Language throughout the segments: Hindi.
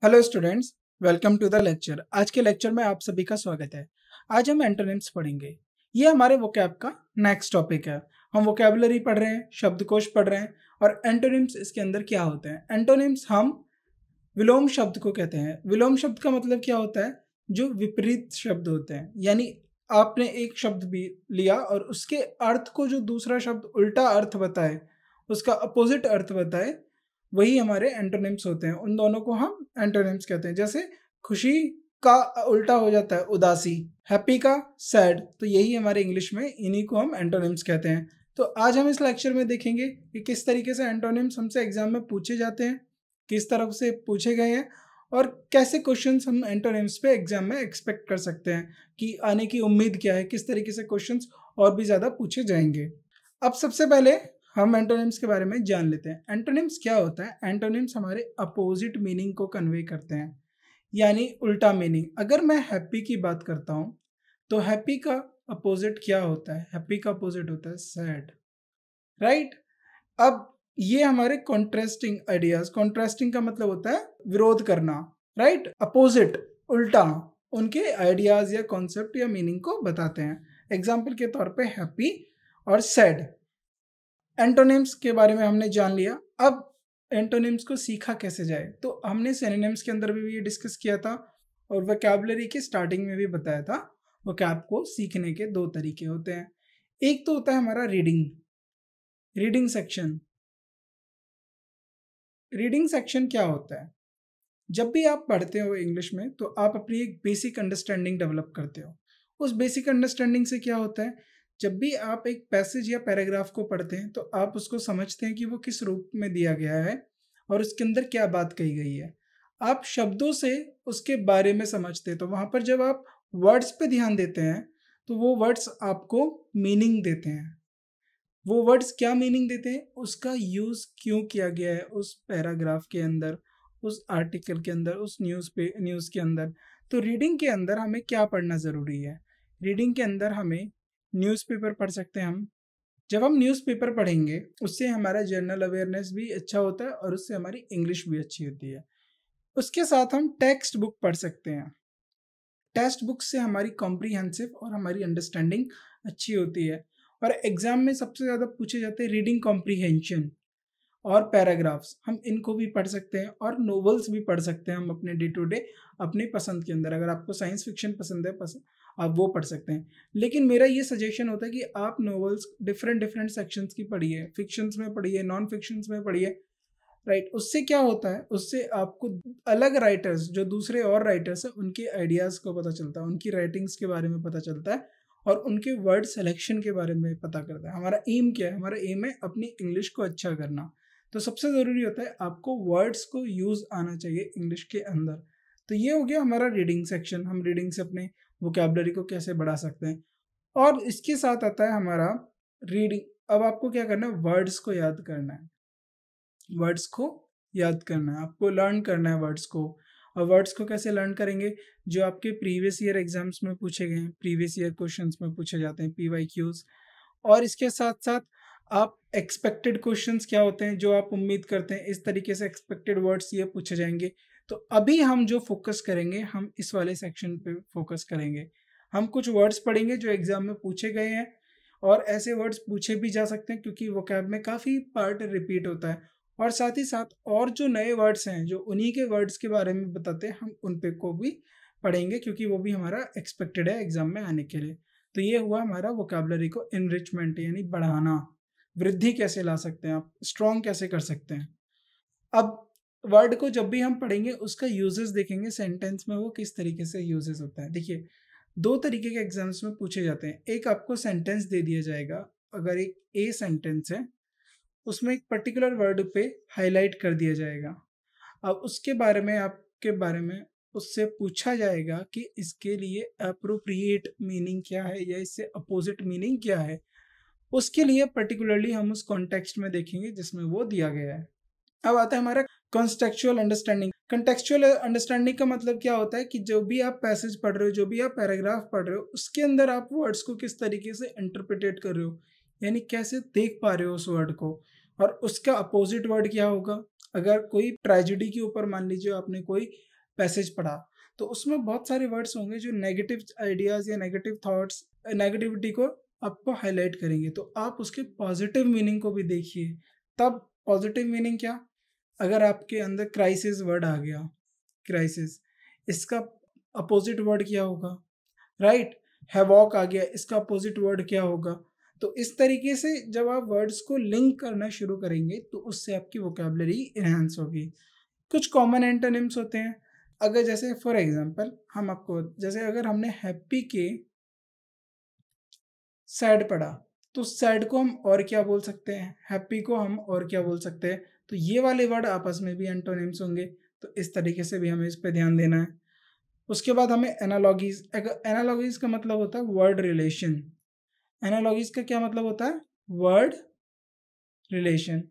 Hello students, welcome to the lecture. आज के लेक्चर में आप सभी का स्वागत है। आज हम एंटोनिम्स पढ़ेंगे। ये हमारे वोकैब का नेक्स्ट टॉपिक है। हम वोकैबुलरी पढ़ रहे हैं, शब्दकोश पढ़ रहे हैं और एंटोनिम्स इसके अंदर क्या होते हैं। एंटोनिम्स हम विलोम शब्द को कहते हैं। विलोम शब्द का मतलब क्या होता है? जो विपरीत शब्द होते हैं, यानी आपने एक शब्द भी लिया और उसके अर्थ को जो दूसरा शब्द उल्टा अर्थ बताए, उसका अपोजिट अर्थ बताए, वही हमारे एंटोनिम्स होते हैं। उन दोनों को हम एंटोनिम्स कहते हैं। जैसे खुशी का उल्टा हो जाता है उदासी, हैप्पी का सैड, तो यही हमारे इंग्लिश में इन्हीं को हम एंटोनिम्स कहते हैं। तो आज हम इस लेक्चर में देखेंगे कि किस तरीके से एंटोनिम्स हमसे एग्जाम में पूछे जाते हैं, किस तरफ से पूछे गए हैं और कैसे क्वेश्चंस हम एंटोनिम्स पे एग्जाम में एक्सपेक्ट कर सकते हैं कि आने की उम्मीद क्या है, किस तरीके से क्वेश्चंस और भी ज़्यादा पूछे जाएंगे। अब सबसे पहले हम एंटोनिम्स के बारे में जान लेते हैं। एंटोनिम्स क्या होता है? एंटोनिम्स हमारे अपोजिट मीनिंग को कन्वे करते हैं, यानी उल्टा मीनिंग। अगर मैं हैप्पी की बात करता हूँ तो हैप्पी का अपोजिट क्या होता है? हैप्पी का अपोजिट होता है सैड, राइट? अब ये हमारे कॉन्ट्रास्टिंग आइडियाज, कॉन्ट्रास्टिंग का मतलब होता है विरोध करना, राइट? अपोजिट, उल्टा, उनके आइडियाज या कॉन्सेप्ट या मीनिंग को बताते हैं। एग्जाम्पल के तौर पे हैप्पी और सैड। एंटोनिम्स के बारे में हमने जान लिया। अब एंटोनिम्स को सीखा कैसे जाए, तो हमने सिनोनिम्स के अंदर भी ये डिस्कस किया था और वोकैबुलरी की स्टार्टिंग में भी बताया था। वोकैब को सीखने के दो तरीके होते हैं। एक तो होता है हमारा रीडिंग सेक्शन। रीडिंग सेक्शन क्या होता है? जब भी आप पढ़ते हो इंग्लिश में तो आप अपनी एक बेसिक अंडरस्टैंडिंग डेवलप करते हो। उस बेसिक अंडरस्टैंडिंग से क्या होता है, जब भी आप एक पैसेज या पैराग्राफ को पढ़ते हैं तो आप उसको समझते हैं कि वो किस रूप में दिया गया है और उसके अंदर क्या बात कही गई है। आप शब्दों से उसके बारे में समझते हैं। तो वहाँ पर जब आप वर्ड्स पे ध्यान देते हैं तो वो वर्ड्स आपको मीनिंग देते हैं। वो वर्ड्स क्या मीनिंग देते हैं, उसका यूज़ क्यों किया गया है उस पैराग्राफ के अंदर, उस आर्टिकल के अंदर, उस न्यूज़ के अंदर। तो रीडिंग के अंदर हमें क्या पढ़ना ज़रूरी है? रीडिंग के अंदर हमें न्यूज़पेपर पढ़ सकते हैं हम। जब हम न्यूज़पेपर पढ़ेंगे उससे हमारा जनरल अवेयरनेस भी अच्छा होता है और उससे हमारी इंग्लिश भी अच्छी होती है। उसके साथ हम टेक्स्ट बुक पढ़ सकते हैं। टेक्स्ट बुक से हमारी कॉम्प्रीहेंसिव और हमारी अंडरस्टैंडिंग अच्छी होती है। और एग्जाम में सबसे ज़्यादा पूछे जाते हैं रीडिंग कॉम्प्रीहेंशन और पैराग्राफ्स। हम इनको भी पढ़ सकते हैं और नोवेल्स भी पढ़ सकते हैं हम अपने डे टू डे अपनी पसंद के अंदर। अगर आपको साइंस फिक्शन पसंद है, आप वो पढ़ सकते हैं। लेकिन मेरा ये सजेशन होता है कि आप नोवेल्स डिफरेंट डिफरेंट सेक्शंस की पढ़िए, फिक्शंस में पढ़िए, नॉन फिक्शंस में पढ़िए, राइट? उससे क्या होता है, उससे आपको अलग राइटर्स, जो दूसरे और राइटर्स हैं, उनके आइडियाज़ को पता चलता है, उनकी राइटिंग्स के बारे में पता चलता है और उनके वर्ड सिलेक्शन के बारे में पता करता है। हमारा एम क्या है? हमारा एम है अपनी इंग्लिश को अच्छा करना। तो सबसे ज़रूरी होता है आपको वर्ड्स को यूज़ आना चाहिए इंग्लिश के अंदर। तो ये हो गया हमारा रीडिंग सेक्शन। हम रीडिंग से अपने वोकैबुलरी को कैसे बढ़ा सकते हैं। और इसके साथ आता है हमारा रीडिंग। अब आपको क्या करना है? वर्ड्स को याद करना है। वर्ड्स को याद करना है, आपको लर्न करना है वर्ड्स को। और वर्ड्स को कैसे लर्न करेंगे? जो आपके प्रीवियस ईयर एग्जाम्स में पूछे गए हैं, प्रीवियस ईयर क्वेश्चंस में पूछे जाते हैं, PYQs। और इसके साथ साथ आप एक्सपेक्टेड क्वेश्चंस क्या होते हैं जो आप उम्मीद करते हैं, इस तरीके से एक्सपेक्टेड वर्ड्स ये पूछे जाएंगे। तो अभी हम जो फोकस करेंगे, हम इस वाले सेक्शन पे फोकस करेंगे। हम कुछ वर्ड्स पढ़ेंगे जो एग्जाम में पूछे गए हैं और ऐसे वर्ड्स पूछे भी जा सकते हैं क्योंकि वोकैब में काफ़ी पार्ट रिपीट होता है। और साथ ही साथ और जो नए वर्ड्स हैं जो उन्हीं के वर्ड्स के बारे में बताते हैं, हम उन पे को भी पढ़ेंगे क्योंकि वो भी हमारा एक्सपेक्टेड है एग्जाम में आने के लिए। तो ये हुआ हमारा वोकैबुलरी को इनरिचमेंट, यानी बढ़ाना। वृद्धि कैसे ला सकते हैं आप, स्ट्रॉन्ग कैसे कर सकते हैं। अब वर्ड को जब भी हम पढ़ेंगे उसका यूजेस देखेंगे, सेंटेंस में वो किस तरीके से यूजेस होता है। देखिए, दो तरीके के एग्जाम्स में पूछे जाते हैं। एक आपको सेंटेंस दे दिया जाएगा, अगर एक ए सेंटेंस है उसमें एक पर्टिकुलर वर्ड पे हाईलाइट कर दिया जाएगा। अब उसके बारे में, आपके बारे में उससे पूछा जाएगा कि इसके लिए अप्रोप्रिएट मीनिंग क्या है या इससे अपोजिट मीनिंग क्या है। उसके लिए पर्टिकुलरली हम उस कॉन्टेक्स्ट में देखेंगे जिसमें वो दिया गया है। अब आता है हमारा कॉन्टेक्चुअल अंडरस्टैंडिंग। कॉन्टेक्चुअल अंडरस्टैंडिंग का मतलब क्या होता है कि जो भी आप पैसेज पढ़ रहे हो, जो भी आप पैराग्राफ पढ़ रहे हो, उसके अंदर आप वर्ड्स को किस तरीके से इंटरप्रिटेट कर रहे हो, यानी कैसे देख पा रहे हो उस वर्ड को। और उसका अपोजिट वर्ड क्या होगा? अगर कोई ट्रेजेडी के ऊपर मान लीजिए आपने कोई पैसेज पढ़ा तो उसमें बहुत सारे वर्ड्स होंगे जो नेगेटिव आइडियाज़ या नेगेटिव थॉट्स, नेगेटिविटी को आपको हाईलाइट करेंगे, तो आप उसके पॉजिटिव मीनिंग को भी देखिए। तब पॉजिटिव मीनिंग क्या, अगर आपके अंदर क्राइसिस वर्ड आ गया, क्राइसिस, इसका अपोजिट वर्ड क्या होगा, राइट, हैवॉक आ गया, इसका अपोजिट वर्ड क्या होगा। तो इस तरीके से जब आप वर्ड्स को लिंक करना शुरू करेंगे तो उससे आपकी वोकैबुलरी इनहेंस होगी। कुछ कॉमन एंटोनिम्स होते हैं, अगर जैसे फॉर एग्जांपल हम आपको, जैसे अगर हमने हैप्पी के सैड पढ़ा तो सैड को हम और क्या बोल सकते हैं, हैप्पी को हम और क्या बोल सकते हैं, तो ये वाले वर्ड आपस में भी एंटोनिम्स होंगे, तो इस तरीके से भी हमें इस पे ध्यान देना है। उसके बाद हमें एनालॉगीज, एनालॉगीज का मतलब होता है वर्ड रिलेशन। एनालॉगीज का क्या मतलब होता है, वर्ड रिलेशन,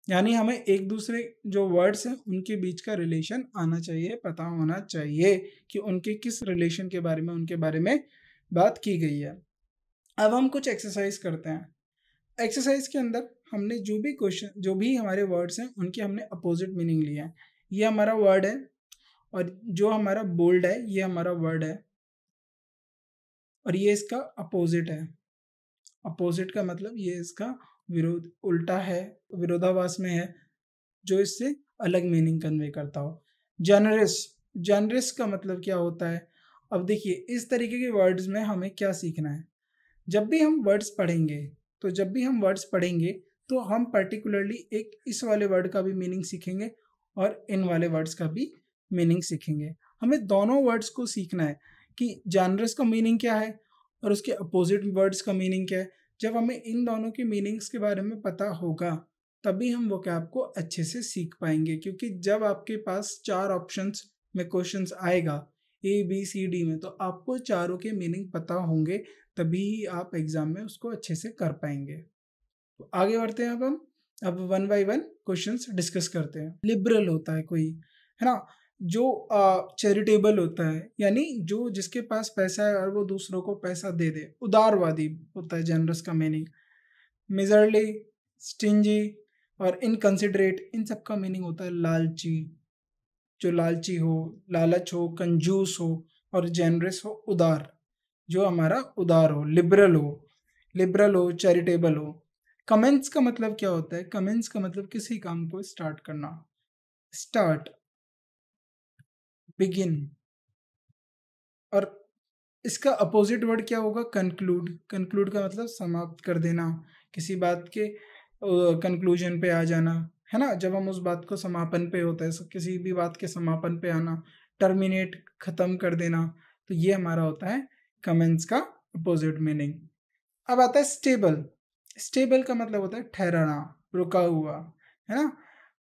यानी हमें एक दूसरे जो वर्ड्स हैं उनके बीच का रिलेशन आना चाहिए, पता होना चाहिए कि उनके किस रिलेशन के बारे में, उनके बारे में बात की गई है। अब हम कुछ एक्सरसाइज करते हैं। एक्सरसाइज के अंदर हमने जो भी क्वेश्चन, जो भी हमारे वर्ड्स हैं उनके हमने अपोजिट मीनिंग लिया है। ये हमारा वर्ड है और जो हमारा बोल्ड है ये हमारा वर्ड है और ये इसका अपोजिट है। अपोजिट का मतलब ये इसका विरोध, उल्टा है, विरोधाभास में है, जो इससे अलग मीनिंग कन्वे करता हो। जनरस, जनरस का मतलब क्या होता है। अब देखिए इस तरीके के वर्ड्स में हमें क्या सीखना है, जब भी हम वर्ड्स पढ़ेंगे तो हम पर्टिकुलरली एक इस वाले वर्ड का भी मीनिंग सीखेंगे और इन वाले वर्ड्स का भी मीनिंग सीखेंगे। हमें दोनों वर्ड्स को सीखना है कि जानरस का मीनिंग क्या है और उसके अपोजिट वर्ड्स का मीनिंग क्या है। जब हमें इन दोनों के मीनिंग्स के बारे में पता होगा तभी हम वोकैब को अच्छे से सीख पाएंगे, क्योंकि जब आपके पास 4 ऑप्शंस में क्वेश्चंस आएगा ABCD में, तो आपको चारों के मीनिंग पता होंगे, तभी आप एग्जाम में उसको अच्छे से कर पाएंगे। तो आगे बढ़ते हैं, अब 1 बाय 1 क्वेश्चंस डिस्कस करते हैं। लिबरल होता है कोई, है ना, जो चैरिटेबल होता है, यानी जो जिसके पास पैसा है और वो दूसरों को पैसा दे दे, उदारवादी होता है जनरस का मीनिंग। मिजरली, स्टिंजी और इनकंसिडरेट, इन सब का मीनिंग होता है लालची, जो लालची हो, लालच हो, कंजूस हो, और जेनरस हो, उदार, जो हमारा उदार हो, लिबरल हो, चैरिटेबल हो। कमेंस का मतलब क्या होता है, कमेंस का मतलब किसी काम को स्टार्ट करना, स्टार्ट, बिगिन। और इसका अपोजिट वर्ड क्या होगा, कंक्लूड। कंक्लूड का मतलब समाप्त कर देना, किसी बात के कंक्लूजन पे आ जाना, है ना, जब हम उस बात को समापन पे होता है, किसी भी बात के समापन पे आना, टर्मिनेट, खत्म कर देना, तो ये हमारा होता है कमेंस का अपोजिट मीनिंग। अब आता है स्टेबल। स्टेबल का मतलब होता है ठहराना, रुका हुआ, है ना।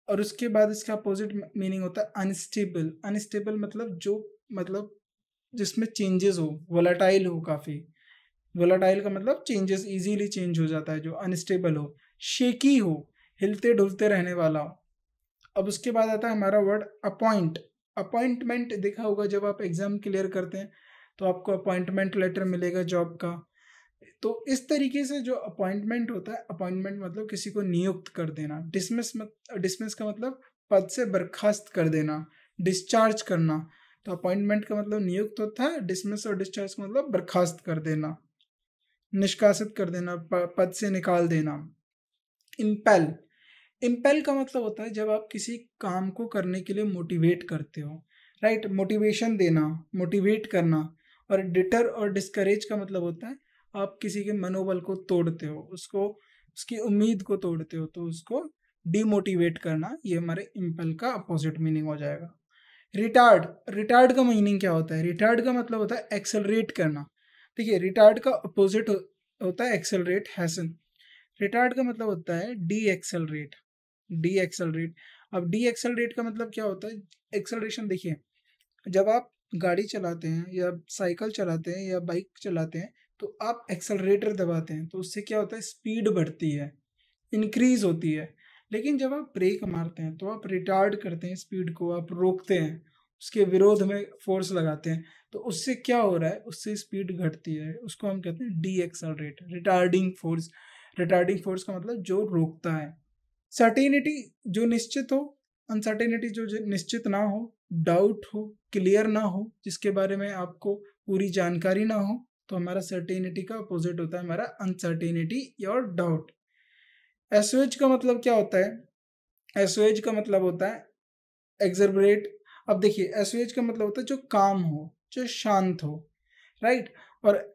और उसके बाद इसका अपोजिट मीनिंग होता है अनस्टेबल। अनस्टेबल मतलब जो, मतलब जिसमें चेंजेस हो, वोलाटाइल हो काफ़ी। वोलाटाइल का मतलब चेंजेस, इजीली चेंज हो जाता है, जो अनस्टेबल हो। शेकी हो, हिलते डुलते रहने वाला हो। अब उसके बाद आता है हमारा वर्ड अपॉइंट। अपॉइंटमेंट देखा होगा, जब आप एग्जाम क्लियर करते हैं तो आपको अपॉइंटमेंट लेटर मिलेगा जॉब का। तो इस तरीके से जो अपॉइंटमेंट होता है, अपॉइंटमेंट मतलब किसी को नियुक्त कर देना। डिसमिस का मतलब पद से बर्खास्त कर देना, डिस्चार्ज करना। तो अपॉइंटमेंट का मतलब नियुक्त होता है, डिसमिस और डिस्चार्ज का मतलब बर्खास्त कर देना, निष्कासित कर देना, पद से निकाल देना। इम्पेल, इम्पेल का मतलब होता है जब आप किसी काम को करने के लिए मोटिवेट करते हो, राइट, मोटिवेशन देना, मोटिवेट करना। और डिटर और डिस्करेज का मतलब होता है आप किसी के मनोबल को तोड़ते हो, उसको, उसकी उम्मीद को तोड़ते हो, तो उसको डिमोटिवेट करना, ये हमारे इम्पेल का अपोजिट मीनिंग हो जाएगा। रिटार्ड, रिटार्ड का मीनिंग क्या होता है, रिटार्ड का मतलब होता है एक्सेलरेट करना। देखिए रिटार्ड का अपोजिट होता है एक्सेलरेट, हैसन। रिटार्ड का मतलब होता है डी एक्सेलरेट, डी एक्सेलरेट। अब डी एक्सेलरेट का मतलब क्या होता है, एक्सेलरेशन देखिए, जब आप गाड़ी चलाते हैं या साइकिल चलाते हैं या बाइक चलाते हैं तो आप एक्सेलरेटर दबाते हैं, तो उससे क्या होता है, स्पीड बढ़ती है, इंक्रीज होती है। लेकिन जब आप ब्रेक मारते हैं तो आप रिटार्ड करते हैं स्पीड को, आप रोकते हैं, उसके विरोध में फोर्स लगाते हैं, तो उससे क्या हो रहा है, उससे स्पीड घटती है, उसको हम कहते हैं D accelerate, retarding force. Retarding force का मतलब जो रोकता है। सर्टेनिटी, जो निश्चित हो, अनसर्टेनिटी जो निश्चित ना हो, डाउट हो, क्लियर ना हो, जिसके बारे में आपको पूरी जानकारी ना हो, तो हमारा सर्टेनिटी का अपोजिट होता है हमारा अनसर्टेनिटी और डाउट। एसओएच का मतलब क्या होता है? एसओएच का मतलब होता है एक्सरबरेट। अब देखिए एसओएच का मतलब होता है जो काम हो, जो शांत हो, राइट। और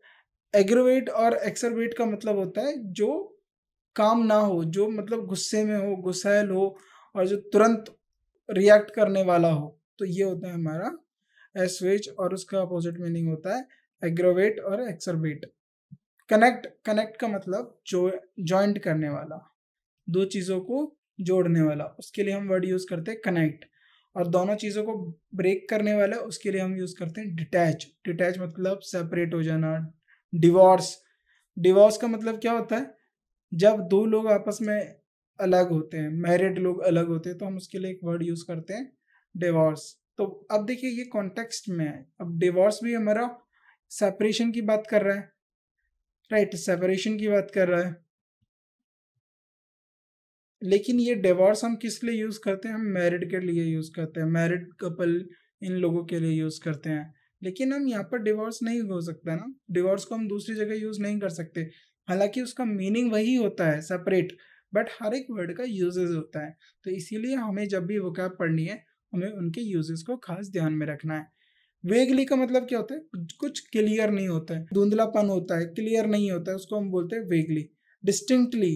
एग्रोवेट और एक्सरबेट का मतलब होता है जो काम ना हो, जो मतलब गुस्से में हो, गुस्सैल हो, और जो तुरंत रिएक्ट करने वाला हो। तो ये होता है हमारा एसओएच, और उसका अपोजिट मीनिंग होता है एग्रोवेट और एक्सरबेट। कनेक्ट, कनेक्ट का मतलब जो जॉइंट करने वाला, दो चीज़ों को जोड़ने वाला, उसके लिए हम वर्ड यूज़ करते हैं कनेक्ट। और दोनों चीज़ों को ब्रेक करने वाला, उसके लिए हम यूज़ करते हैं डिटैच। डिटैच मतलब सेपरेट हो जाना। डिवोर्स, डिवोर्स का मतलब क्या होता है? जब दो लोग आपस में अलग होते हैं, मैरिड लोग अलग होते हैं, तो हम उसके लिए एक वर्ड यूज़ करते हैं डिवोर्स। तो अब देखिए ये कॉन्टेक्स्ट में है। अब डिवोर्स भी हमारा सेपरेशन की बात कर रहा है, राइट, सेपरेशन की बात कर रहा है। लेकिन ये डिवोर्स हम किस लिए यूज़ करते हैं? हम मैरिड के लिए यूज़ करते हैं, मैरिड कपल इन लोगों के लिए यूज़ करते हैं। लेकिन हम यहाँ पर डिवोर्स नहीं हो सकता ना, डिवोर्स को हम दूसरी जगह यूज़ नहीं कर सकते। हालांकि उसका मीनिंग वही होता है सेपरेट, बट हर एक वर्ड का यूजेस होता है। तो इसीलिए हमें जब भी वोकैब पढ़नी है, हमें उनके यूजेस को खास ध्यान में रखना है। वेगली का मतलब क्या होता है? कुछ क्लियर नहीं होता है, धुंधलापन होता है, क्लियर नहीं होता है, उसको हम बोलते हैं वेगली। डिस्टिंक्टली,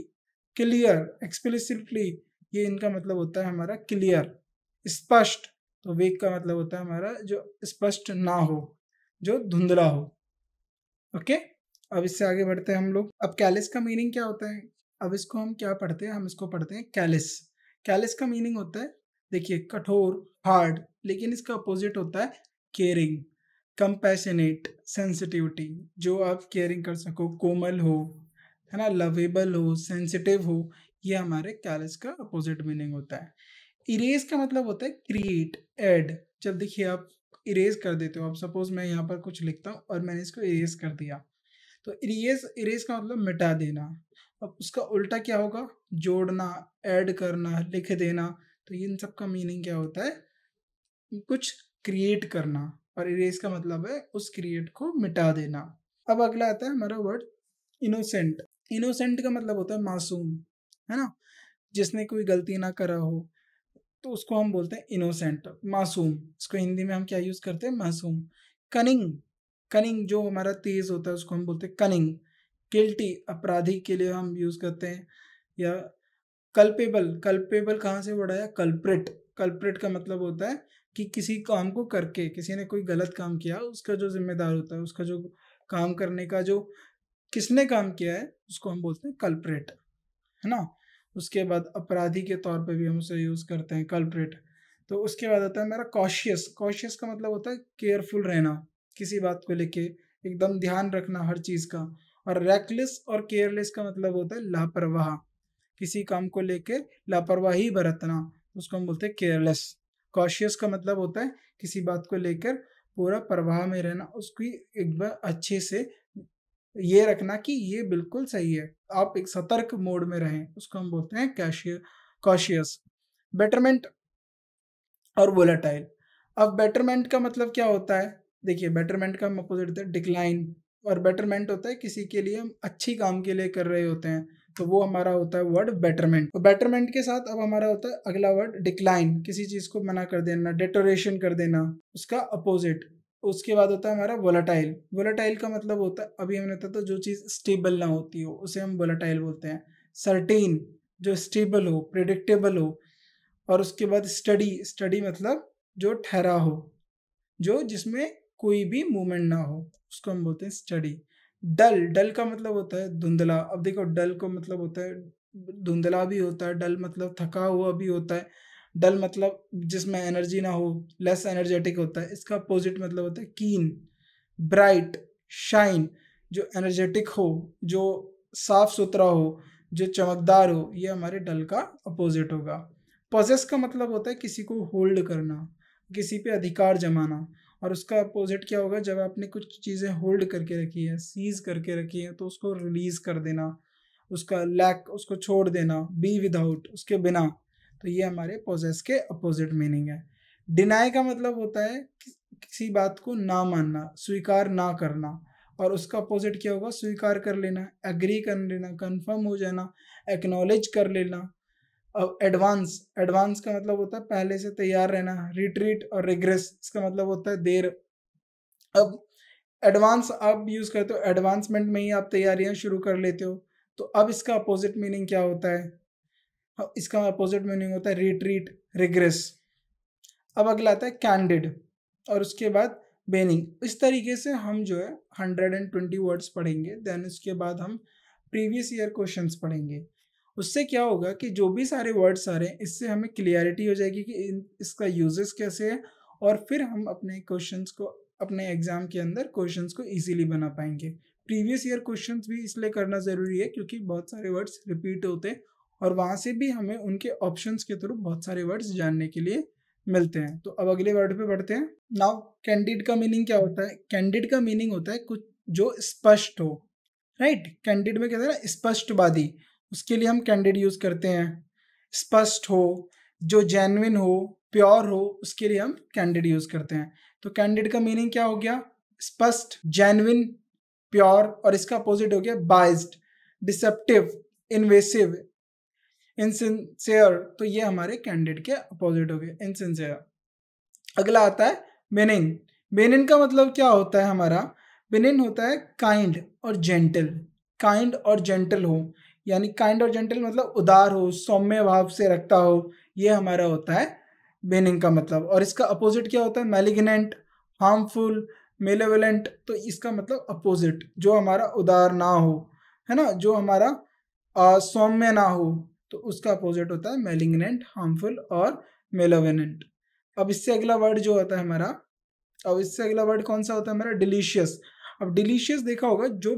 क्लियर, एक्सप्लिसिटली, ये इनका मतलब होता है हमारा क्लियर, स्पष्ट। तो वेग का मतलब होता है हमारा जो स्पष्ट ना हो, जो धुंधला हो। ओके, अब इससे आगे बढ़ते हैं हम लोग। अब कैलिस का मीनिंग क्या होता है? अब इसको हम क्या पढ़ते हैं? हम इसको पढ़ते हैं कैलिस। कैलिस का मीनिंग होता है, देखिए, कठोर, हार्ड, लेकिन इसका अपोजिट होता है केयरिंग, कंपैशनेट, सेंसिटिविटी। जो आप केयरिंग कर सको, कोमल हो, है ना, लवेबल हो, सेंसिटिव हो, ये हमारे कैलिस का अपोजिट मीनिंग होता है। इरेज का मतलब होता है क्रिएट, ऐड। जब देखिए आप इरेज कर देते हो, अब सपोज मैं यहाँ पर कुछ लिखता हूँ और मैंने इसको इरेज कर दिया, तो इरेज, इरेज का मतलब मिटा देना। अब उसका उल्टा क्या होगा? जोड़ना, ऐड करना, लिख देना। तो इन सब का मीनिंग क्या होता है? कुछ क्रिएट करना, और इरेज का मतलब है उस क्रिएट को मिटा देना। अब अगला आता है हमारा वर्ड इनोसेंट। इनोसेंट का मतलब होता है मासूम, है ना, जिसने कोई गलती ना करा हो, तो उसको हम बोलते हैं इनोसेंट, मासूम। इसको हिंदी में हम क्या यूज करते हैं? मासूम। कनिंग, कनिंग जो हमारा तेज होता है उसको हम बोलते हैं कनिंग। गिल्टी, अपराधी के लिए हम यूज करते हैं। या कल्पेबल, कल्पेबल कहाँ से वर्ड आया? कल्प्रिट। कल्प्रिट का मतलब होता है कि किसी काम को करके, किसी ने कोई गलत काम किया, उसका जो जिम्मेदार होता है, उसका जो काम करने का जो किसने काम किया है, उसको हम बोलते हैं कल्प्रिट, है ना। उसके बाद अपराधी के तौर पे भी हम उसे यूज करते हैं, कल्प्रिट। तो उसके बाद आता है मेरा कॉशियस। कॉशियस का मतलब होता है केयरफुल रहना, किसी बात को लेके एकदम ध्यान रखना हर चीज का। और रेकलेस और केयरलेस का मतलब होता है लापरवाह, किसी काम को लेके लापरवाही बरतना, उसको हम बोलते हैं केयरलेस। कॉशियस का मतलब होता है किसी बात को लेकर पूरा परवाह में रहना, उसकी एक बार अच्छे से ये रखना कि ये बिल्कुल सही है, आप एक सतर्क मोड में रहें, उसको हम बोलते हैं कॉशियस। बेटरमेंट और वोलेटाइल। अब बेटरमेंट का मतलब क्या होता है? देखिए, बेटरमेंट का हम अपोजिट होता है डिक्लाइन। और बेटरमेंट होता है किसी के लिए हम अच्छी काम के लिए कर रहे होते हैं, तो वो हमारा होता है वर्ड बेटरमेंट। तो बेटरमेंट के साथ अब हमारा होता है अगला वर्ड डिक्लाइन, किसी चीज को मना कर देना, डेटोरेशन कर देना, उसका अपोजिट। उसके बाद होता है हमारा वोलेटाइल। वोलेटाइल का मतलब होता है, अभी हमने बताया था, जो चीज़ स्टेबल ना होती हो उसे हम वोलेटाइल बोलते हैं। सर्टेन, जो स्टेबल हो, प्रिडिक्टेबल हो। और उसके बाद स्टडी, स्टडी मतलब जो ठहरा हो, जो जिसमें कोई भी मूवमेंट ना हो, उसको हम बोलते हैं स्टडी। डल, डल का मतलब होता है धुंधला। अब देखो, डल को मतलब होता है धुंधला भी होता है, डल मतलब थका हुआ भी होता है, डल मतलब जिसमें एनर्जी ना हो, लेस एनर्जेटिक होता है। इसका अपोजिट मतलब होता है कीन, ब्राइट, शाइन, जो एनर्जेटिक हो, जो साफ सुथरा हो, जो चमकदार हो, ये हमारे डल का अपोजिट होगा। पोजेस का मतलब होता है किसी को होल्ड करना, किसी पे अधिकार जमाना। और उसका अपोजिट क्या होगा? जब आपने कुछ चीज़ें होल्ड करके रखी है, सीज करके रखी है, तो उसको रिलीज कर देना, उसका लैक, उसको छोड़ देना, बी विदाउट, उसके बिना। तो ये हमारे पोजेस के अपोजिट मीनिंग है। डिनाई का मतलब होता है किसी बात को ना मानना, स्वीकार ना करना, और उसका अपोजिट क्या होगा? स्वीकार कर लेना, एग्री कर लेना, कंफर्म हो जाना, एक्नॉलेज कर लेना। अब एडवांस, एडवांस का मतलब होता है पहले से तैयार रहना। रिट्रीट और रिग्रेस, इसका मतलब होता है देर। अब एडवांस आप यूज करते हो, एडवांसमेंट में ही आप तैयारियां शुरू कर लेते हो, तो अब इसका अपोजिट मीनिंग क्या होता है? इसका अपोजिट मीनिंग होता है रिट्रीट, रिग्रेस। अब अगला आता है कैंडिड, और उसके बाद बेनिंग। इस तरीके से हम जो है 120 वर्ड्स पढ़ेंगे, देन उसके बाद हम प्रीवियस ईयर क्वेश्चंस पढ़ेंगे। उससे क्या होगा कि जो भी सारे वर्ड्स आ रहे हैं, इससे हमें क्लियरिटी हो जाएगी कि इसका यूजेस कैसे है, और फिर हम अपने क्वेश्चंस को, अपने एग्जाम के अंदर क्वेश्चंस को इजीली बना पाएंगे। प्रीवियस ईयर क्वेश्चंस भी इसलिए करना ज़रूरी है क्योंकि बहुत सारे वर्ड्स रिपीट होते हैं, और वहाँ से भी हमें उनके ऑप्शंस के थ्रू बहुत सारे वर्ड्स जानने के लिए मिलते हैं। तो अब अगले वर्ड पे बढ़ते हैं। नाउ कैंडिड का मीनिंग क्या होता है? कैंडिड का मीनिंग होता है कुछ जो स्पष्ट हो, राइट? कैंडिड में कहते हैं ना स्पष्टवादी, उसके लिए हम कैंडिड यूज करते हैं। स्पष्ट हो, जो जेन्युइन हो, प्योर हो, उसके लिए हम कैंडिड यूज करते हैं। तो कैंडिड का मीनिंग क्या हो गया? स्पष्ट, जेन्युइन, प्योर, और इसका अपोजिट हो गया बाइज्ड, डिसेप्टिव, इन्वेसिव, इनसिंसियर। तो ये हमारे कैंडिड के अपोजिट हो गए, इनसिंसियर। अगला आता है बेनिन। बेनिन का मतलब क्या होता है हमारा? बेनिन होता है काइंड और जेंटल। काइंड और जेंटल हो, यानी काइंड और जेंटल मतलब उदार हो, सौम्य भाव से रखता हो, ये हमारा होता है बेनिन का मतलब। और इसका अपोजिट क्या होता है? Malignant, harmful, malevolent. तो इसका मतलब अपोजिट, जो हमारा उदार ना हो, है ना, जो हमारा सौम्य ना हो, तो उसका अपोजिट होता है मैलिग्नेंट, हार्मफुल और मेलेवलेंट। अब इससे अगला वर्ड जो होता है हमारा, अब इससे अगला वर्ड कौन सा होता है हमारा? डिलीशियस। अब डिलीशियस देखा होगा, जो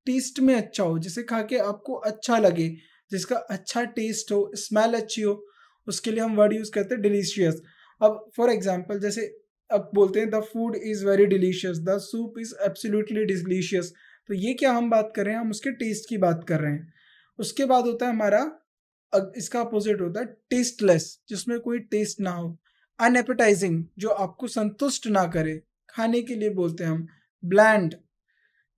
टेस्ट में अच्छा हो, जिसे खा के आपको अच्छा लगे, जिसका अच्छा टेस्ट हो, स्मेल अच्छी हो, उसके लिए हम वर्ड यूज करते हैं डिलीशियस। अब फॉर एग्जाम्पल जैसे अब बोलते हैं the food is very delicious, the soup is absolutely delicious. तो ये क्या हम बात कर रहे हैं? हम उसके टेस्ट की बात कर रहे हैं। उसके बाद होता है हमारा, इसका अपोजिट होता है टेस्टलेस, जिसमें कोई टेस्ट ना हो। अनएपेटाइजिंग, जो आपको संतुष्ट ना करे, खाने के लिए बोलते हैं हम। ब्लैंड,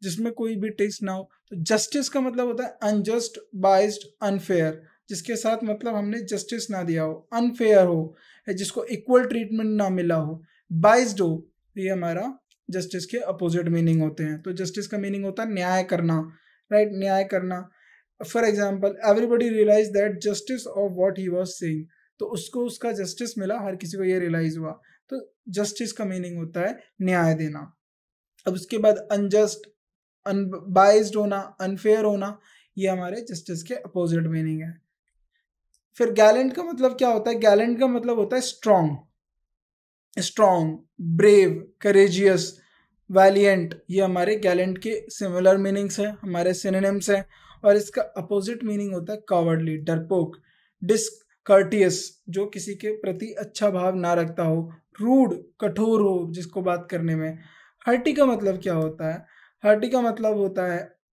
जिसमें कोई भी टेस्ट ना हो। तो जस्टिस का मतलब होता है अनजस्ट, बाइस्ड, अनफेयर, जिसके साथ मतलब हमने जस्टिस ना दिया हो, अनफेयर हो, जिसको इक्वल ट्रीटमेंट ना मिला हो, बाइस्ड हो। ये हमारा जस्टिस के अपोजिट मीनिंग होते हैं। तो जस्टिस का मीनिंग होता है न्याय करना, राइट? न्याय करना। For example, everybody realise that justice of what he was saying. तो उसको उसका जस्टिस मिला, हर किसी को ये रियलाइज हुआ। तो जस्टिस का मीनिंग होता है न्याय देना। अब उसके बाद अनजस्ट, अनबाइज्ड होना, अनफेयर होना, ये हमारे जस्टिस के अपोजिट मीनिंग है। फिर गैलेंट का मतलब क्या होता है? गैलेंट का मतलब होता है strong, strong, brave, courageous, valiant. ये हमारे गैलेंट के सिमिलर मीनिंग्स हैं, हमारे सिनोनिम्स हैं। और इसका अपोजिट मीनिंग होता है कॉवर्डली, डरपोक, डिसकर्टियस, जो किसी के प्रति अच्छा भाव ना रखता हो, रूड, कठोर हो जिसको बात करने में। हर्टी का मतलब क्या होता है? हर्टी का मतलब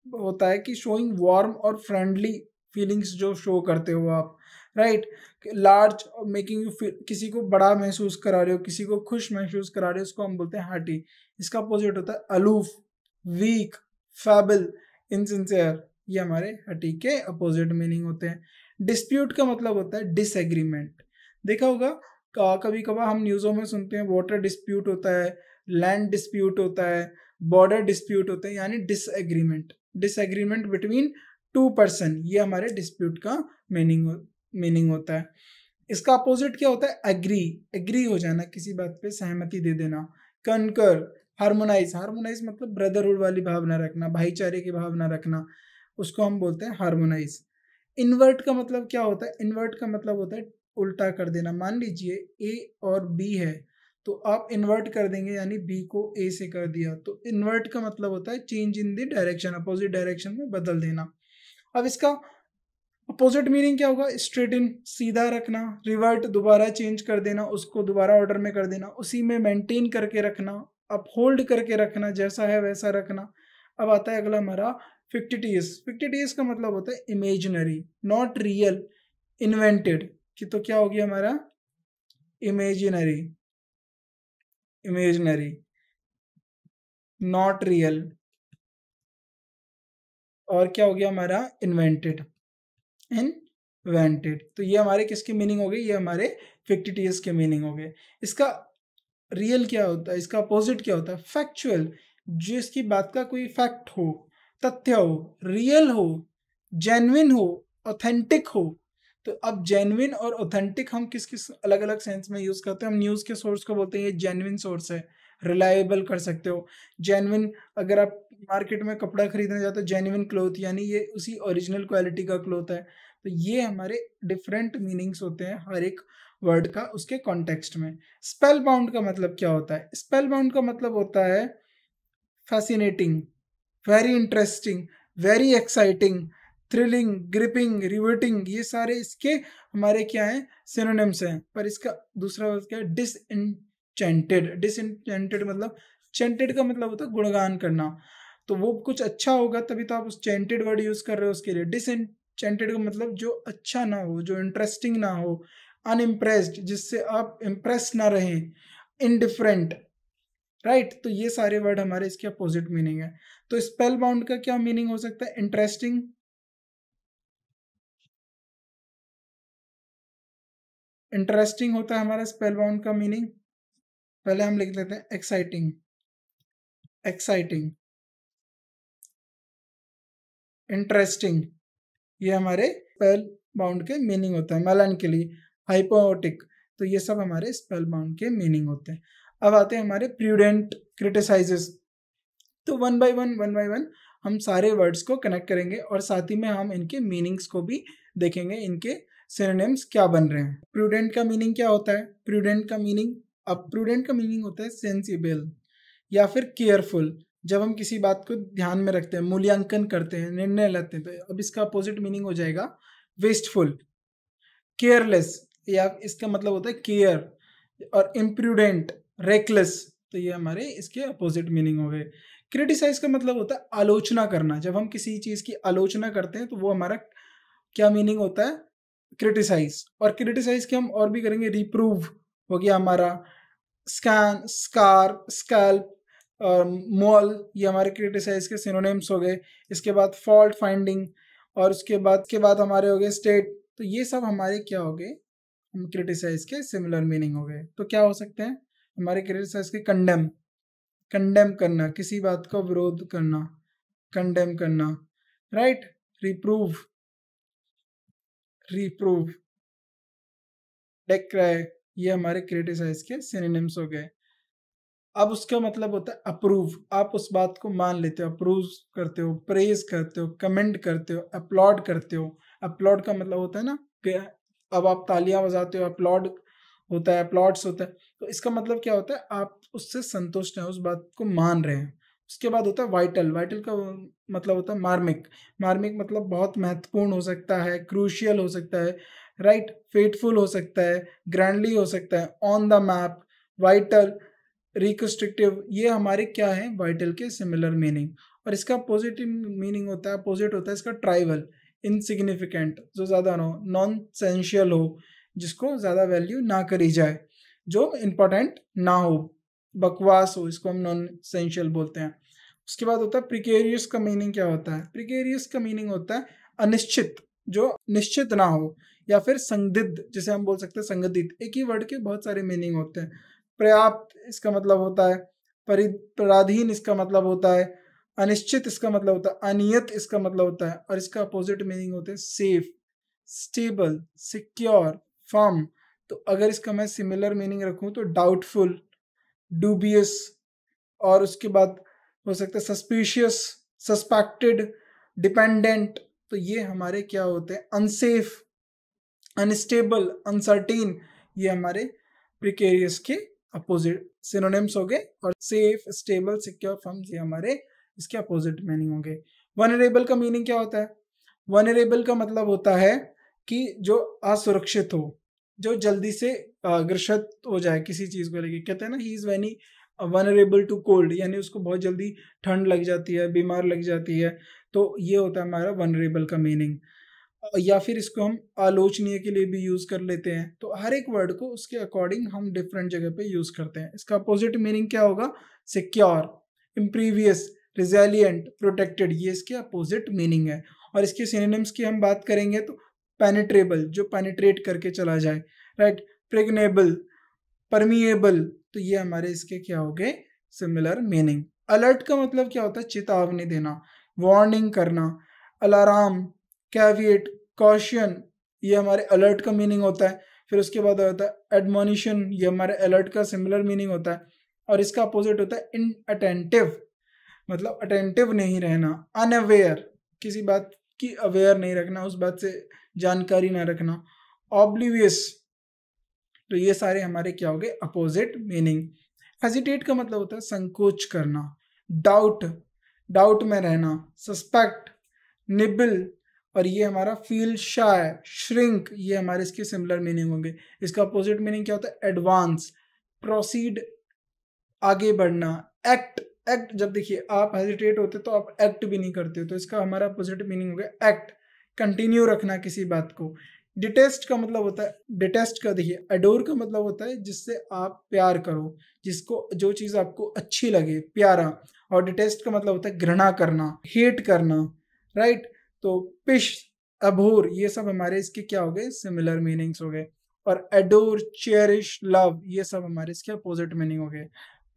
होता है कि शोइंग वार्म और फ्रेंडली फीलिंग्स, जो शो करते हो आप, राइट? लार्ज, मेकिंग यू, किसी को बड़ा महसूस करा रहे हो, किसी को खुश महसूस करा रहे हो, उसको हम बोलते हैं हार्टी। इसका अपोजिट होता है अलूफ, वीक, फैबल, इनसिंसियर। ये हमारे हार्टी के अपोजिट मीनिंग होते हैं। डिस्प्यूट का मतलब होता है डिसएग्रीमेंट। देखा होगा कभी कभार हम न्यूज़ों में सुनते हैं वाटर डिस्प्यूट होता है, लैंड डिस्प्यूट होता है, बॉर्डर डिस्प्यूट होते हैं, यानी disagreement, disagreement between two person. ये हमारे डिस्प्यूट का मीनिंग होता है। इसका अपोजिट क्या होता है? एग्री, एग्री हो जाना, किसी बात पे सहमति दे देना। कनकर, हार्मोनाइज, हार्मोनाइज मतलब ब्रदरहुड वाली भावना रखना, भाईचारे की भावना रखना, उसको हम बोलते हैं हार्मोनाइज। इन्वर्ट का मतलब क्या होता है? इन्वर्ट का मतलब होता है उल्टा कर देना। मान लीजिए ए और बी है, तो आप इन्वर्ट कर देंगे, यानी बी को ए से कर दिया। तो इन्वर्ट का मतलब होता है change in the direction, opposite direction में बदल देना। अब इसका अपोजिट मीनिंग क्या होगा? स्ट्रेट इन, सीधा रखना। रिवर्ट, दोबारा चेंज कर देना, उसको दोबारा ऑर्डर में कर देना, उसी में मेंटेन करके रखना, अपहोल्ड करके रखना, जैसा है वैसा रखना। अब आता है अगला हमारा फिक्टिटियस। फिक्टिटियस का मतलब होता है इमेजिनरी, नॉट रियल, इन्वेंटेड, कि तो क्या हो गया हमारा इमेजिनरी, इमेजिनरी, नॉट रियल, और क्या हो गया हमारा इन्वेंटेड, इन्वेंटेड। तो ये हमारे किसकी मीनिंग हो गई, ये हमारे फिक्टिटियस के मीनिंग हो गए। इसका रियल क्या होता है, इसका अपोजिट क्या होता है, फैक्चुअल, जिसकी बात का कोई फैक्ट हो, तथ्य हो, रियल हो, जेन्युइन हो, ऑथेंटिक हो। तो अब जेन्युइन और ऑथेंटिक हम किस किस अलग अलग सेंस में यूज करते हैं। हम न्यूज़ के सोर्स को बोलते हैं ये जेन्युइन सोर्स है, रिलायबल कर सकते हो। जेन्युइन, अगर आप मार्केट में कपड़ा खरीदने जाते हो, जेन्युइन क्लोथ यानी ये उसी ओरिजिनल क्वालिटी का क्लोथ है। तो ये हमारे डिफरेंट मीनिंग्स होते हैं हर एक वर्ड का उसके कॉन्टेक्स्ट में। स्पेल बाउंड का मतलब क्या होता है, स्पेल बाउंड का मतलब होता है fascinating, very interesting, very exciting, thrilling, gripping, reverting, ये सारे इसके हमारे क्या हैं, सिनोनिम्स हैं। पर इसका दूसरा वर्ड क्या है, डिसइंचेंटेड। डिसइंचेंटेड मतलब, चेंटेड का मतलब होता है गुणगान करना, तो वो कुछ अच्छा होगा तभी तो आप उस चेंटेड वर्ड यूज कर रहे हो उसके लिए। डिसइंचेंटेड का मतलब जो अच्छा ना हो, जो इंटरेस्टिंग ना हो, अनइम्प्रेस्ड, जिससे आप इम्प्रेस ना रहें, इनडिफरेंट, राइट। तो ये सारे वर्ड हमारे इसके अपोजिट मीनिंग है। तो स्पेल बाउंड का क्या मीनिंग हो सकता है, इंटरेस्टिंग, इंटरेस्टिंग होता है हमारा स्पेल बाउंड का मीनिंग। पहले हम लिख लेते हैं एक्साइटिंग, एक्साइटिंग, इंटरेस्टिंग, ये हमारे स्पेल बाउंड के मीनिंग होता है। मेलैंकोली, हाइपोटिक, तो ये सब हमारे स्पेल बाउंड के मीनिंग होते हैं। अब आते हैं हमारे प्रूडेंट, क्रिटिसाइजेस। तो वन बाय वन हम सारे वर्ड्स को कनेक्ट करेंगे और साथ ही में हम इनके मीनिंग्स को भी देखेंगे, इनके सिनोनिम्स क्या बन रहे हैं। प्रूडेंट का मीनिंग क्या होता है, प्रूडेंट का मीनिंग, अब प्रूडेंट का मीनिंग होता है सेंसिबल या फिर केयरफुल। जब हम किसी बात को ध्यान में रखते हैं, मूल्यांकन करते हैं, निर्णय लेते हैं, तो अब इसका अपोजिट मीनिंग हो जाएगा वेस्टफुल, केयरलेस, या इसका मतलब होता है केयर, और इम्प्रूडेंट, रेकलेस। तो ये हमारे इसके अपोजिट मीनिंग हो गए। क्रिटिसाइज का मतलब होता है आलोचना करना। जब हम किसी चीज की आलोचना करते हैं तो वो हमारा क्या मीनिंग होता है, क्रिटिसाइज। और क्रिटिसाइज के हम और भी करेंगे, रिप्रूव हो गया हमारा, स्कैन, स्कार, स्कैल्प, मॉल, ये हमारे क्रिटिसाइज के सिनोनिम्स हो गए। इसके बाद फॉल्ट फाइंडिंग, और उसके बाद हमारे हो गए स्टेट। तो ये सब हमारे क्या हो गए, हम क्रिटिसाइज के सिमिलर मीनिंग हो गए। तो क्या हो सकते हैं हमारे क्रिटिसाइज के, कंडेम, कंडेम करना, किसी बात का विरोध करना, कंडेम करना, राइट। रिप्रूव, रिप्रूव, डेक्राई, ये हमारे क्रिटिसाइज के सिनोनिम्स हो गए। अब उसका मतलब होता है अप्रूव, आप उस बात को मान लेते हो, अप्रूव करते हो, प्रेज करते हो, कमेंट करते हो, अपलॉड करते हो। अपलॉड का मतलब होता है ना कि अब आप तालियां बजाते हो, अपलॉड होता है, अपलॉड्स होता है। तो इसका मतलब क्या होता है, आप उससे संतुष्ट हैं, उस बात को मान रहे हैं। उसके बाद होता है वाइटल, वाइटल का मतलब होता है मार्मिक, मार्मिक मतलब बहुत महत्वपूर्ण हो सकता है, क्रूशियल हो सकता है, राइट, फेटफुल हो सकता है, ग्रैंडली हो सकता है, ऑन द मैप, वाइटल, रिकस्ट्रिक्टिव, ये हमारे क्या है, वाइटल के सिमिलर मीनिंग। और इसका पॉजिटिव मीनिंग होता है, अपोजिट होता है इसका ट्राइवल, इनसिग्निफिकेंट, जो ज़्यादा ना हो, नॉन सेंशियल हो, जिसको ज़्यादा वैल्यू ना करी जाए, जो इम्पोर्टेंट ना हो, बकवास हो, इसको हम नॉन सेंशियल बोलते हैं। उसके बाद होता है प्रिकेरियस का मीनिंग क्या होता है, प्रिकेरियस का मीनिंग होता है अनिश्चित, जो निश्चित ना हो, या फिर संदिग्ध, जिसे हम बोल सकते हैं संगठित। एक ही वर्ड के बहुत सारे मीनिंग होते हैं। पर्याप्त इसका मतलब होता है, पराधीन इसका मतलब होता है, अनिश्चित इसका मतलब होता है, अनियत इसका मतलब होता है, और इसका अपोजिट मीनिंग होते हैं सेफ, स्टेबल, सिक्योर, फर्म। तो अगर इसका मैं सिमिलर मीनिंग रखूं तो डाउटफुल, डूबियस, और उसके बाद हो सकता है सस्पिशियस, सस्पेक्टेड, डिपेंडेंट। तो ये हमारे क्या होते हैं, अनसेफ, अनस्टेबल, अनसर्टेन, ये हमारे प्रिकेरियस के अपोजिट सिनोनिम्स हो गए। और सेफ, स्टेबल, सिक्योर, फर्म, ये हमारे इसके अपोजिट मीनिंग हो गए। वनरेबल का मीनिंग क्या होता है, वनरेबल का मतलब होता है कि जो असुरक्षित हो, जो जल्दी से ग्रसित हो जाए किसी चीज को लेके। कहते हैं ना, he is very vulnerable to cold, यानी उसको बहुत जल्दी ठंड लग जाती है, बीमार लग जाती है। तो ये होता है हमारा वनरेबल का मीनिंग। या फिर इसको हम आलोचनीय के लिए भी यूज कर लेते हैं। तो हर एक वर्ड को उसके अकॉर्डिंग हम डिफरेंट जगह पे यूज करते हैं। इसका अपोजिट मीनिंग क्या होगा? सिक्योर, इम्प्रीवियस, रिजेलियंट, प्रोटेक्टेड, ये इसके अपोजिट मीनिंग है। और इसके सिनोनिम्स की हम बात करेंगे तो पेनिट्रेबल, जो पेनिट्रेट करके चला जाए, राइट, प्रेग्नेबल, परमिएबल, तो ये हमारे इसके क्या हो गए? Similar meaning. अलर्ट का मतलब क्या होता है? चेतावनी देना, वार्निंग करना। अलार्म, कैविएट, कॉशन, ये हमारे अलर्ट का मीनिंग होता है। फिर उसके बाद होता है एडमोनिशन, ये हमारे अलर्ट का सिमिलर मीनिंग होता है। और इसका अपोजिट होता है इनअटेंटिव, मतलब अटेंटिव नहीं रहना। अनअवेयर, किसी बात की अवेयर नहीं रखना, उस बात से जानकारी ना रखना। ऑब्लिवियस, तो ये सारे हमारे क्या हो गए? Opposite meaning. हेजिटेट का मतलब होता है संकोच करना। डाउट, डाउट में रहना। सस्पेक्ट, निबल, और ये हमारा फील शाय, श्रिंक, ये हमारे इसके सिमिलर मीनिंग होंगे। इसका अपोजिट मीनिंग क्या होता है? एडवांस, प्रोसीड, आगे बढ़ना। एक्ट, एक्ट, जब देखिए आप हेजिटेट होते तो आप एक्ट भी नहीं करते, तो इसका हमारा अपोजिट मीनिंग हो गया एक्ट, कंटिन्यू रखना किसी बात को। डिटेस्ट का मतलब होता है, डिटेस्ट का देखिए, अडोर का मतलब होता है जिससे आप प्यार करो, जिसको जो चीज़ आपको अच्छी लगे, प्यारा। और डिटेस्ट का मतलब होता है घृणा करना, हेट करना, राइट। तो पिश, अभोर, ये सब हमारे इसके क्या हो गए? सिमिलर मीनिंग्स हो गए। और एडोर, चेरिश, लव, ये सब हमारे इसके अपोजिट मीनिंग हो गए।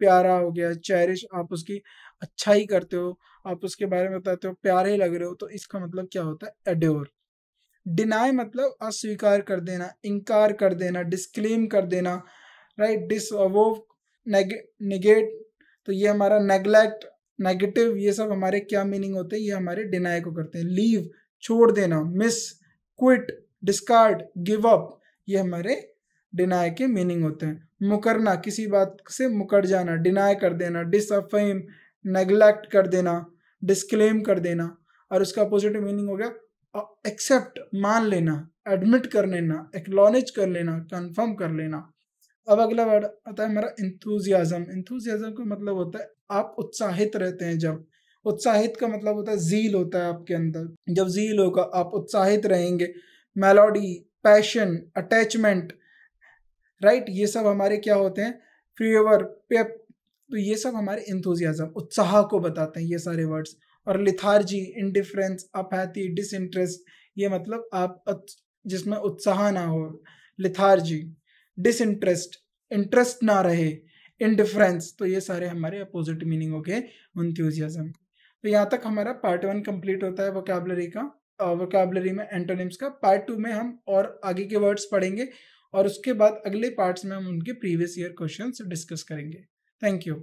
प्यारा हो गया, चेरिश, आप उसकी अच्छाई करते हो, आप उसके बारे में बताते हो, प्यारे लग रहे हो, तो इसका मतलब क्या होता है? एडोर। डिनाई मतलब अस्वीकार कर देना, इनकार कर देना, डिस्क्लेम कर देना, राइट। डिसअवोव, नेगेट, तो ये हमारा नेग्लेक्ट, नेगेटिव, ये सब हमारे क्या मीनिंग होते हैं? ये हमारे डिनाई को करते हैं। लीव, छोड़ देना। Miss, quit, discard, give up, ये हमारे डिनाई के मीनिंग होते हैं। मुकरना, किसी बात से मुकर जाना, डिनाई कर देना। डिसअफेम, नेग्लेक्ट कर देना, डिस्क्लेम कर देना। और उसका अपोजिट मीनिंग हो गया एक्सेप्ट, मान लेना, एडमिट कर लेना, एक्नॉलेज कर लेना, कंफर्म कर लेना। अब अगला वर्ड आता है हमारा इंथुजियाज्म। इंथुजियाज्म का मतलब होता है आप उत्साहित रहते हैं जब। उत्साहित का मतलब होता है जील होता है आपके अंदर, जब जील होगा आप उत्साहित रहेंगे। मेलोडी, पैशन, अटैचमेंट, राइट, ये सब हमारे क्या होते हैं? फीवर, पेप, तो ये सब हमारे इंथुजियाज्म, उत्साह को बताते हैं ये सारे वर्ड्स। और लिथार्जी, इंडिफरेंस, अपैथी, डिसइंटरेस्ट, ये मतलब आप जिसमें उत्साह ना हो, लिथार्जी। डिसइंटरेस्ट, इंटरेस्ट ना रहे। इंडिफरेंस, तो ये सारे हमारे अपोजिट मीनिंग हो गए इंथुजियाज्म। तो यहाँ तक हमारा पार्ट 1 कंप्लीट होता है वोकैबुलरी का, वोकैबुलरी में एंटोनिम्स का। पार्ट 2 में हम और आगे के वर्ड्स पढ़ेंगे, और उसके बाद अगले पार्ट्स में हम उनके प्रीवियस ईयर क्वेश्चंस डिस्कस करेंगे। Thank you.